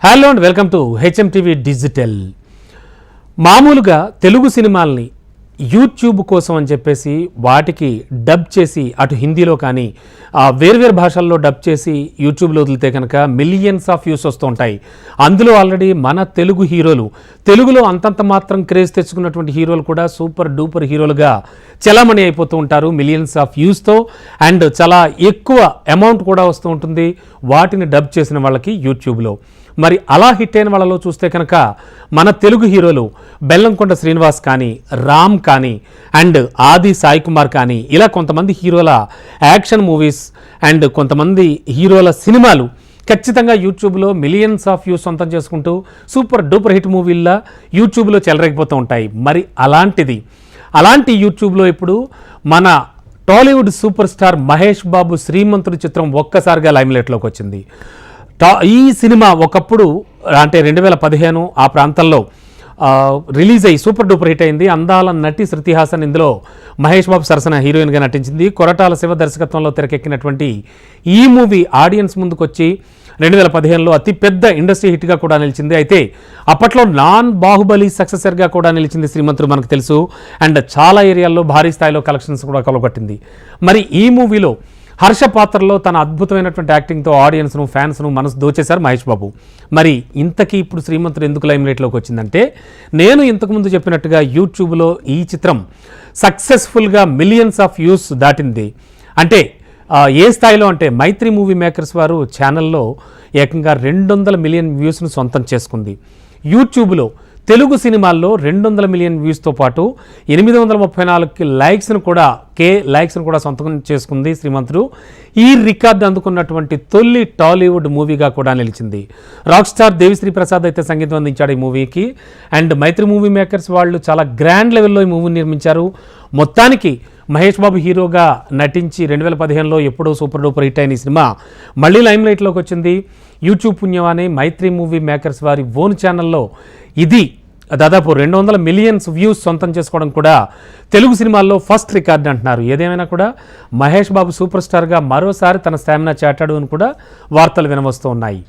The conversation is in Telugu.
Hello and welcome to HMTV digital. మామూలుగా తెలుగు సినిమాల్ని యూట్యూబ్ కోసం అని చెప్పేసి వాటికి డబ్ చేసి అటు హిందీలో కానీ వేర్వేరు భాషల్లో డబ్ చేసి యూట్యూబ్లో వదిలితే కనుక మిలియన్స్ ఆఫ్ వ్యూస్ వస్తూ ఉంటాయి. అందులో ఆల్రెడీ మన తెలుగు హీరోలు, తెలుగులో అంతంత మాత్రం క్రేజ్ తెచ్చుకున్నటువంటి హీరోలు కూడా సూపర్ డూపర్ హీరోలుగా చలామణి అయిపోతూ ఉంటారు మిలియన్స్ ఆఫ్ వ్యూస్తో. అండ్ చాలా ఎక్కువ అమౌంట్ కూడా వస్తూ ఉంటుంది వాటిని డబ్ చేసిన వాళ్ళకి యూట్యూబ్లో. మరి అలా హిట్ అయిన వాళ్ళలో చూస్తే కనుక మన తెలుగు హీరోలు బెల్లంకొండ శ్రీనివాస్ కానీ, రామ్ కానీ, అండ్ ఆది సాయి కుమార్ కానీ, ఇలా కొంతమంది హీరోల యాక్షన్ మూవీస్ అండ్ కొంతమంది హీరోల సినిమాలు ఖచ్చితంగా యూట్యూబ్లో మిలియన్స్ ఆఫ్ వ్యూస్ సొంతం చేసుకుంటూ సూపర్ డూపర్ హిట్ మూవీల్లా యూట్యూబ్లో చెలరేగిపోతూ ఉంటాయి. మరి అలాంటి యూట్యూబ్లో ఇప్పుడు మన టాలీవుడ్ సూపర్ స్టార్ మహేష్ బాబు శ్రీమంతుడి చిత్రం ఒక్కసారిగా లైమ్లైట్లోకి వచ్చింది. ఈ సినిమా ఒకప్పుడు అంటే 2015 ఆ ప్రాంతంలో రిలీజ్ అయ్యి సూపర్ డూపర్ హిట్ అయింది. అందాల నటి శృతి హాసన్ ఇందులో మహేష్ బాబు సరసన హీరోయిన్గా నటించింది. కొరటాల శివ దర్శకత్వంలో తెరకెక్కినటువంటి ఈ మూవీ ఆడియన్స్ ముందుకు వచ్చి 2015లో అతిపెద్ద ఇండస్ట్రీ హిట్గా కూడా నిలిచింది. అయితే అప్పట్లో నాన్ బాహుబలి సక్సెసర్గా కూడా నిలిచింది శ్రీమంతుడు మనకు తెలుసు. అండ్ చాలా ఏరియాల్లో భారీ స్థాయిలో కలెక్షన్స్ కూడా కొలగొట్టింది. మరి ఈ మూవీలో హర్ష పాత్రలో తన అద్భుతమైనటువంటి యాక్టింగ్తో ఆడియన్స్ను, ఫ్యాన్స్ను మనసు దోచేశారు మహేష్ బాబు. మరి ఇంతకీ ఇప్పుడు శ్రీమంతుడు ఎందుకు లైమ్లైట్లోకి వచ్చిందంటే, నేను ఇంతకుముందు చెప్పినట్టుగా యూట్యూబ్లో ఈ చిత్రం సక్సెస్ఫుల్గా మిలియన్స్ ఆఫ్ వ్యూస్ దాటింది. అంటే ఏ స్థాయిలో అంటే మైత్రి మూవీ మేకర్స్ వారు ఛానల్లో ఏకంగా 200 మిలియన్ వ్యూస్ను సొంతం చేసుకుంది. యూట్యూబ్లో తెలుగు సినిమాల్లో 200 మిలియన్ వ్యూస్తో పాటు 834 లైక్స్ను కూడా సొంతం చేసుకుంది శ్రీమంతుడు. ఈ రికార్డు అందుకున్నటువంటి తొలి టాలీవుడ్ మూవీగా కూడా నిలిచింది. రాక్ స్టార్ దేవిశ్రీ ప్రసాద్ అయితే సంగీతం అందించాడు ఈ మూవీకి. అండ్ మైత్రి మూవీ మేకర్స్ వాళ్ళు చాలా గ్రాండ్ లెవెల్లో ఈ మూవీని నిర్మించారు. మొత్తానికి మహేష్ బాబు హీరోగా నటించి 2015లో ఎప్పుడో సూపర్ డూపర్ హిట్ అయిన ఈ సినిమా మళ్ళీ లైమ్లైట్లోకి వచ్చింది. యూట్యూబ్ పుణ్యమానే మైత్రి మూవీ మేకర్స్ వారి ఓన్ ఛానల్లో ఇది దాదాపు 200 మిలియన్స్ వ్యూస్ సొంతం చేసుకోవడం కూడా తెలుగు సినిమాల్లో ఫస్ట్ రికార్డ్ అంటున్నారు. ఏదేమైనా కూడా మహేష్ బాబు సూపర్ స్టార్గా మరోసారి తన స్టామినా చాటాడు అని కూడా వార్తలు వినవస్తూ ఉన్నాయి.